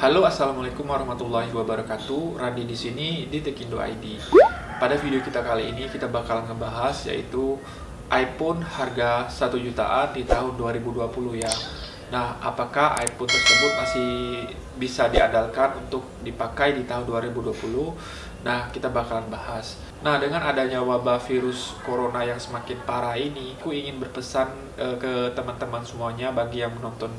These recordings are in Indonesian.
Halo, assalamualaikum warahmatullahi wabarakatuh. Randi di sini di Tekindo ID. Pada video kita kali ini kita bakal ngebahas yaitu iPhone harga 1 jutaan di tahun 2020 ya. Nah, apakah iPhone tersebut masih bisa diandalkan untuk dipakai di tahun 2020? Nah, kita bakalan bahas. Nah, dengan adanya wabah virus corona yang semakin parah ini, aku ingin berpesan ke teman-teman semuanya bagi yang menonton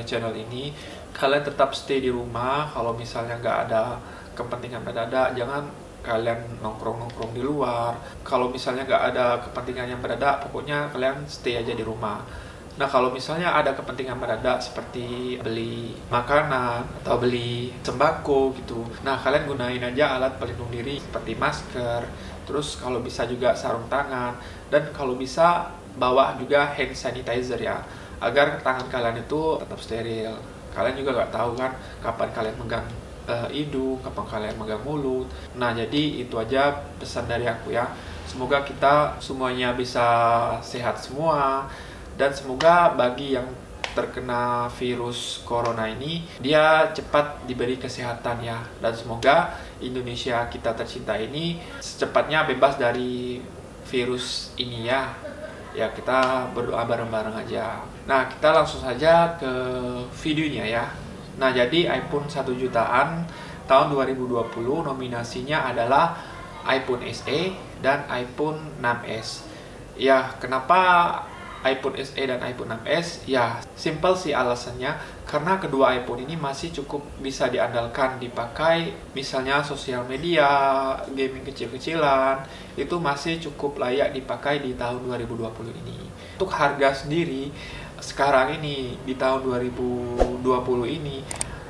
channel ini, kalian tetap stay di rumah. Kalau misalnya nggak ada kepentingan mendadak, jangan kalian nongkrong-nongkrong di luar. Kalau misalnya nggak ada kepentingan yang mendadak, pokoknya kalian stay aja di rumah. Nah, kalau misalnya ada kepentingan mendadak seperti beli makanan atau beli sembako gitu, nah kalian gunain aja alat pelindung diri seperti masker, terus kalau bisa juga sarung tangan, dan kalau bisa bawa juga hand sanitizer ya, agar tangan kalian itu tetap steril. Kalian juga nggak tahu kan kapan kalian megang hidung, kapan kalian megang mulut. Nah, jadi itu aja pesan dari aku ya. Semoga kita semuanya bisa sehat semua. Dan semoga bagi yang terkena virus corona ini, dia cepat diberi kesehatan ya. Dan semoga Indonesia kita tercinta ini secepatnya bebas dari virus ini ya. Ya, kita berdoa bareng-bareng aja. Nah, kita langsung saja ke videonya ya. Nah, jadi iPhone 1 jutaan tahun 2020 nominasinya adalah iPhone SE dan iPhone 6s. Ya, kenapa iPhone SE dan iPhone 6s? Ya, simple sih alasannya, karena kedua iPhone ini masih cukup bisa diandalkan dipakai, misalnya sosial media, gaming kecil-kecilan, itu masih cukup layak dipakai di tahun 2020 ini. Untuk harga sendiri, sekarang ini di tahun 2020 ini,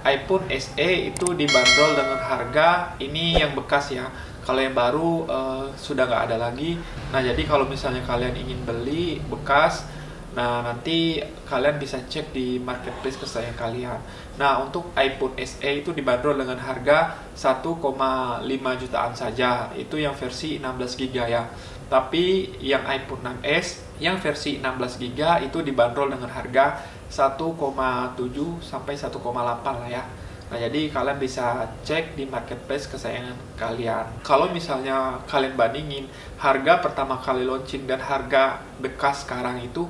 iPhone SE itu dibanderol dengan harga ini yang bekas ya. Kalau yang baru sudah nggak ada lagi. Nah, jadi kalau misalnya kalian ingin beli bekas, nah nanti kalian bisa cek di marketplace kesayangan kalian. Nah, untuk iPhone SE itu dibanderol dengan harga 1,5 jutaan saja. Itu yang versi 16 GB ya. Tapi yang iPhone 6s yang versi 16 GB itu dibanderol dengan harga 1,7 sampai 1,8 lah ya. Nah, jadi kalian bisa cek di marketplace kesayangan kalian. Kalau misalnya kalian bandingin harga pertama kali launching dan harga bekas sekarang itu,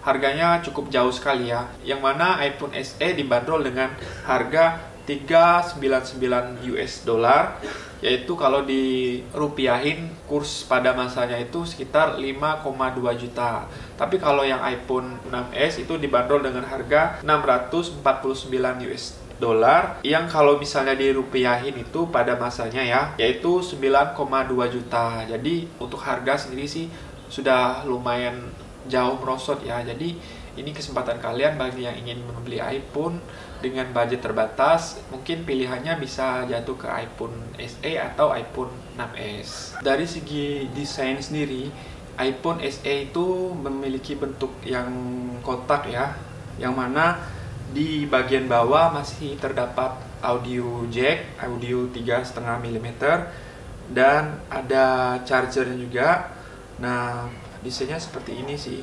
harganya cukup jauh sekali ya. Yang mana iPhone SE dibanderol dengan harga 399 US dollar, yaitu kalau dirupiahin kurs pada masanya itu sekitar 5,2 juta. Tapi kalau yang iPhone 6s itu dibanderol dengan harga 649 US dolar, yang kalau misalnya dirupiahin itu pada masanya ya, yaitu 9,2 juta. Jadi untuk harga sendiri sih sudah lumayan jauh merosot ya. Jadi ini kesempatan kalian bagi yang ingin membeli iPhone dengan budget terbatas. Mungkin pilihannya bisa jatuh ke iPhone SE atau iPhone 6s. Dari segi desain sendiri, iPhone SE itu memiliki bentuk yang kotak ya, yang mana di bagian bawah masih terdapat audio jack, audio 3,5 mm, dan ada chargernya juga. Nah, desainnya seperti ini sih.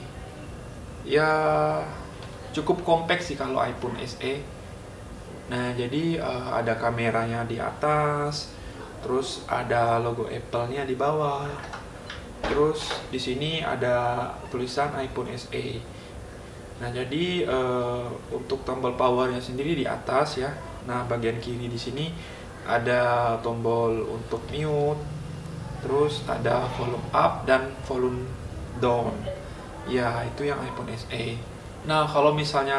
Ya, cukup kompak sih kalau iPhone SE. Nah, jadi ada kameranya di atas, terus ada logo Apple-nya di bawah. Terus di sini ada tulisan iPhone SE. Nah, jadi untuk tombol powernya sendiri di atas ya. Nah, bagian kiri di sini ada tombol untuk mute, terus ada volume up dan volume down. Ya, itu yang iPhone SE. Nah, kalau misalnya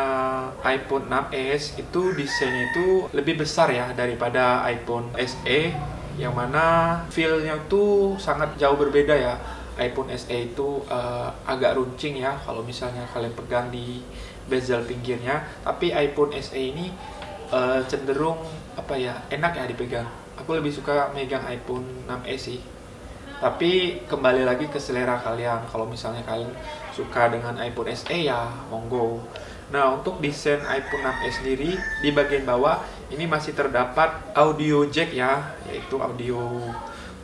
iPhone 6s itu desainnya itu lebih besar ya daripada iPhone SE, yang mana feel-nya tuh sangat jauh berbeda ya. iPhone SE itu agak runcing ya kalau misalnya kalian pegang di bezel pinggirnya, tapi iPhone SE ini cenderung apa ya, enak ya dipegang. Aku lebih suka megang iPhone 6s sih. Tapi kembali lagi ke selera kalian. Kalau misalnya kalian suka dengan iPhone SE ya monggo. Nah, untuk desain iPhone 6s sendiri di bagian bawah ini masih terdapat audio jack ya, yaitu audio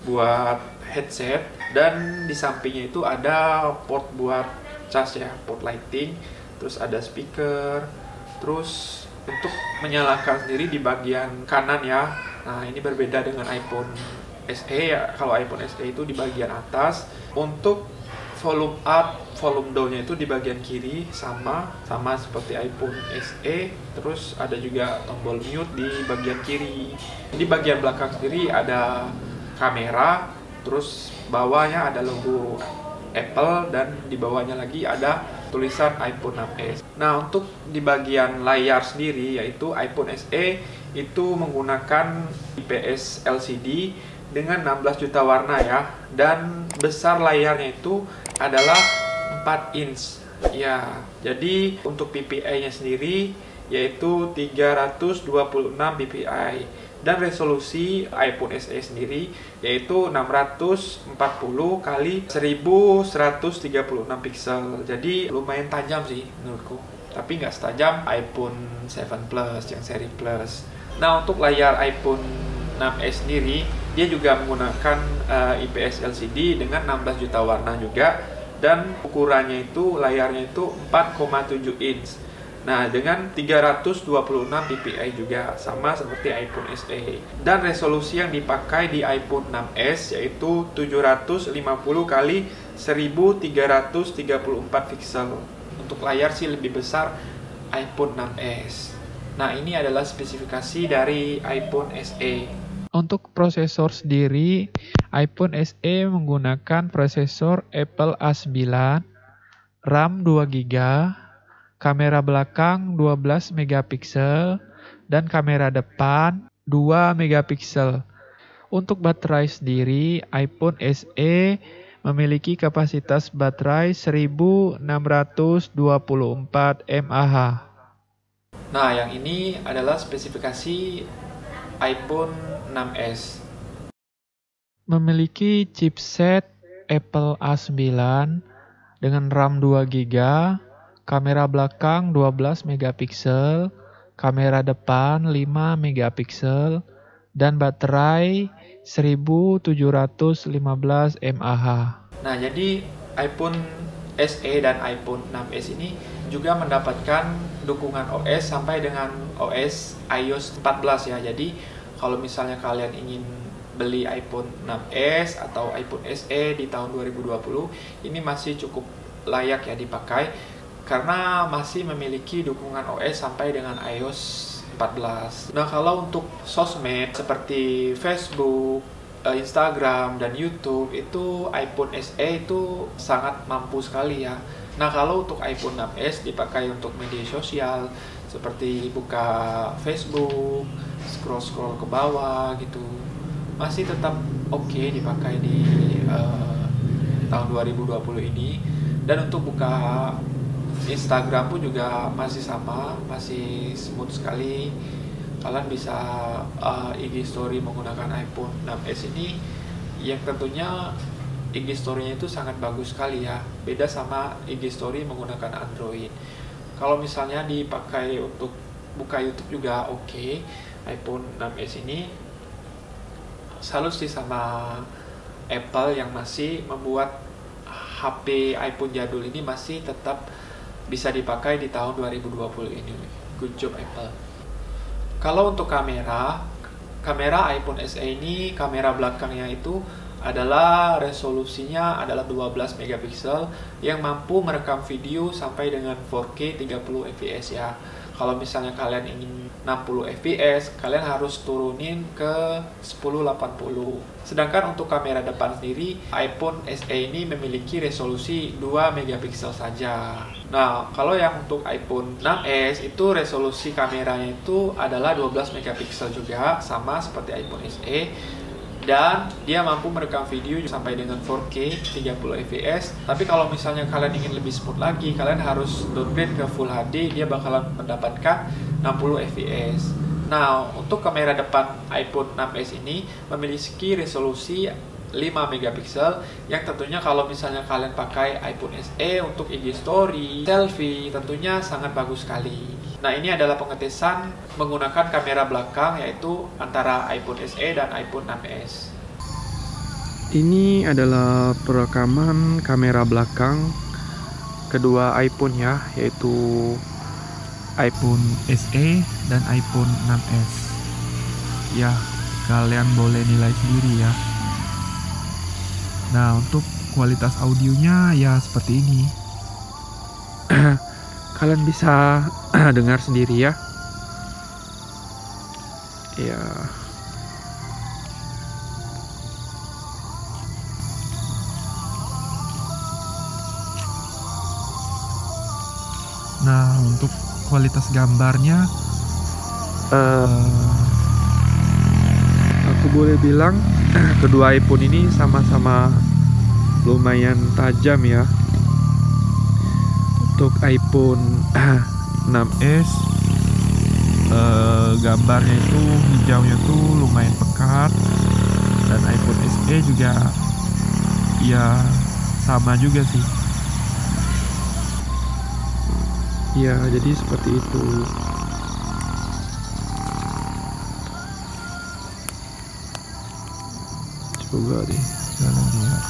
buat headset, dan di sampingnya itu ada port buat cas ya, port lighting, terus ada speaker, terus Untuk menyalakan sendiri di bagian kanan ya. Nah, ini berbeda dengan iPhone SE ya. Kalau iPhone SE itu di bagian atas. Untuk volume up, volume down-nya itu di bagian kiri, sama seperti iPhone SE. Terus ada juga tombol mute di bagian kiri. Di bagian belakang sendiri ada kamera, terus bawahnya ada logo Apple, dan di bawahnya lagi ada tulisan iPhone 6s. Nah, untuk di bagian layar sendiri, yaitu iPhone SE itu menggunakan IPS LCD dengan 16 juta warna ya, dan besar layarnya itu adalah 4 inch ya. Jadi untuk PPI-nya sendiri yaitu 326 ppi, dan resolusi iPhone SE sendiri yaitu 640 kali 1136 pixel. Jadi lumayan tajam sih menurutku, tapi nggak setajam iPhone 7 Plus yang seri Plus. Nah, untuk layar iPhone 6s sendiri dia juga menggunakan IPS LCD dengan 16 juta warna juga, dan ukurannya itu layarnya itu 4,7 inch. Nah, dengan 326 ppi juga, sama seperti iPhone SE. Dan resolusi yang dipakai di iPhone 6s yaitu 750 kali 1334 pixel. Untuk layar sih lebih besar iPhone 6s. Nah, ini adalah spesifikasi dari iPhone SE. Untuk prosesor sendiri, iPhone SE menggunakan prosesor Apple A9, RAM 2GB, kamera belakang 12 megapiksel, dan kamera depan 2 megapiksel. Untuk baterai sendiri, iPhone SE memiliki kapasitas baterai 1624 mAh. Nah, yang ini adalah spesifikasi iPhone 6s. Memiliki chipset Apple A9 dengan RAM 2GB, kamera belakang 12 megapiksel, kamera depan 5 megapiksel, dan baterai 1715 mAh. Nah, jadi iPhone SE dan iPhone 6s ini juga mendapatkan dukungan OS sampai dengan OS iOS 14 ya. Jadi kalau misalnya kalian ingin beli iPhone 6s atau iPhone SE di tahun 2020, ini masih cukup layak ya dipakai karena masih memiliki dukungan OS sampai dengan iOS 14. Nah, kalau untuk sosmed seperti Facebook, Instagram, dan YouTube, itu iPhone SE itu sangat mampu sekali ya. Nah, kalau untuk iPhone 6s dipakai untuk media sosial seperti buka Facebook, scroll ke bawah gitu, masih tetap oke dipakai di tahun 2020 ini. Dan untuk buka Instagram pun juga masih sama, masih smooth sekali. Kalian bisa IG Story menggunakan iPhone 6s ini, yang tentunya IG Story-nya itu sangat bagus sekali ya. Beda sama IG Story menggunakan Android. Kalau misalnya dipakai untuk buka YouTube juga oke. iPhone 6s ini salut sih sama Apple yang masih membuat HP iPhone jadul ini masih tetap bisa dipakai di tahun 2020 ini. Good job Apple. Kalau untuk kamera iPhone SE ini, kamera belakangnya itu adalah resolusinya adalah 12 megapiksel yang mampu merekam video sampai dengan 4K 30 fps ya. Kalau misalnya kalian ingin 60 fps, kalian harus turunin ke 1080. Sedangkan untuk kamera depan sendiri, iPhone SE ini memiliki resolusi 2 megapiksel saja. Nah, kalau yang untuk iPhone 6s itu resolusi kameranya itu adalah 12 megapiksel juga, sama seperti iPhone SE. Dan dia mampu merekam video sampai dengan 4K 30 fps. Tapi kalau misalnya kalian ingin lebih smooth lagi, kalian harus downgrade ke Full HD. Dia bakalan mendapatkan 60 fps. Nah, untuk kamera depan iPhone 6s ini memiliki resolusi 5 megapiksel, yang tentunya kalau misalnya kalian pakai iPhone SE untuk IG Story, selfie, tentunya sangat bagus sekali. Nah, ini adalah pengetesan menggunakan kamera belakang, yaitu antara iPhone SE dan iPhone 6s. Ini adalah perekaman kamera belakang kedua iPhone ya, yaitu iPhone SE dan iPhone 6s. Ya, kalian boleh nilai sendiri ya. Nah, untuk kualitas audionya ya seperti ini. Kalian bisa dengar sendiri ya. Ya. Nah, untuk kualitas gambarnya aku boleh bilang kedua iPhone ini sama-sama lumayan tajam ya. Untuk iPhone 6s gambarnya itu hijaunya tuh lumayan pekat, dan iPhone SE juga ya sama juga sih. Ya, jadi seperti itu. Coba deh kalian lihat.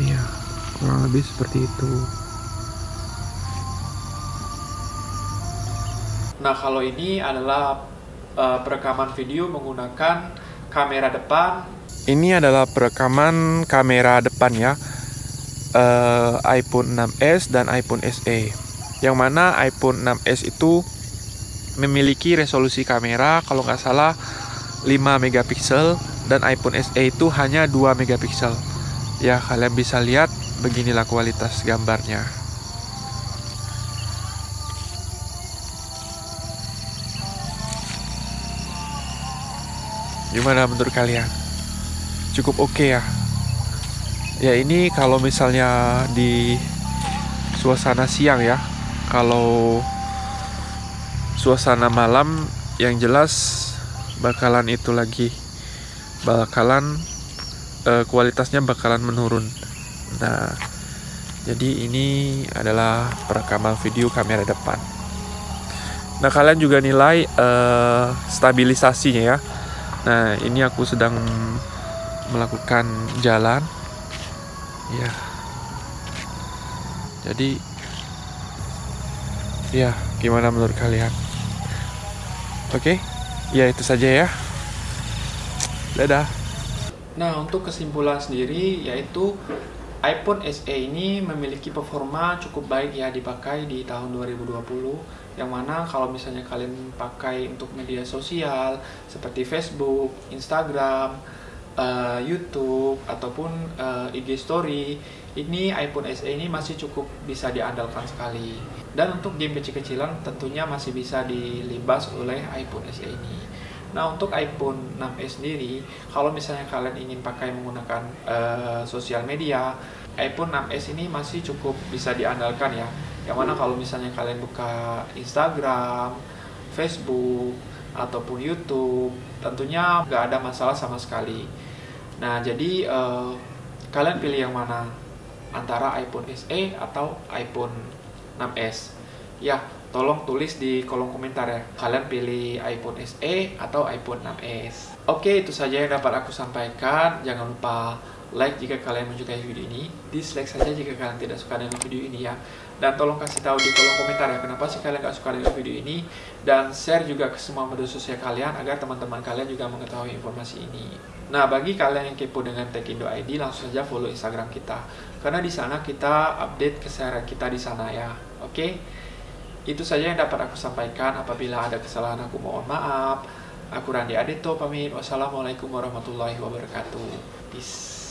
Iya, kurang lebih seperti itu. Nah, kalau ini adalah perekaman video menggunakan kamera depan. Ini adalah perekaman kamera depan ya, iPhone 6s dan iPhone SE. Yang mana iPhone 6s itu memiliki resolusi kamera kalau nggak salah 5 megapiksel dan iPhone SE itu hanya 2 megapiksel. Ya, kalian bisa lihat beginilah kualitas gambarnya. Gimana menurut kalian? Cukup oke ya? Ya, ini kalau misalnya di suasana siang ya. Kalau suasana malam yang jelas bakalan itu lagi. Kualitasnya bakalan menurun. Nah, jadi ini adalah perekaman video kamera depan. Nah, kalian juga nilai stabilisasinya ya. Nah, ini aku sedang melakukan jalan. Ya. Jadi, ya, gimana menurut kalian? Oke? Ya, itu saja ya. Dadah. Nah, untuk kesimpulan sendiri yaitu iPhone SE ini memiliki performa cukup baik ya dipakai di tahun 2020, yang mana kalau misalnya kalian pakai untuk media sosial seperti Facebook, Instagram, YouTube ataupun IG Story, ini iPhone SE ini masih cukup bisa diandalkan sekali. Dan untuk game kecil-kecilan tentunya masih bisa dilibas oleh iPhone SE ini. Nah, untuk iPhone 6s sendiri, kalau misalnya kalian ingin pakai menggunakan sosial media, iPhone 6s ini masih cukup bisa diandalkan ya. Yang mana kalau misalnya kalian buka Instagram, Facebook, ataupun YouTube, tentunya nggak ada masalah sama sekali. Nah, jadi kalian pilih yang mana? Antara iPhone SE atau iPhone 6s? Ya, tolong tulis di kolom komentar ya. Kalian pilih iPhone SE atau iPhone 6s? Oke, itu saja yang dapat aku sampaikan. Jangan lupa like jika kalian menyukai video ini, dislike saja jika kalian tidak suka dengan video ini ya. Dan tolong kasih tahu di kolom komentar ya kenapa sih kalian gak suka dengan video ini. Dan share juga ke semua media sosial kalian agar teman-teman kalian juga mengetahui informasi ini. Nah, bagi kalian yang kepo dengan Tekindo ID, langsung saja follow Instagram kita. Karena di sana kita update keseharian kita di sana ya. Oke? Itu saja yang dapat aku sampaikan. Apabila ada kesalahan aku mohon maaf. Aku Randi Adito pamit. Wassalamualaikum warahmatullahi wabarakatuh. Peace.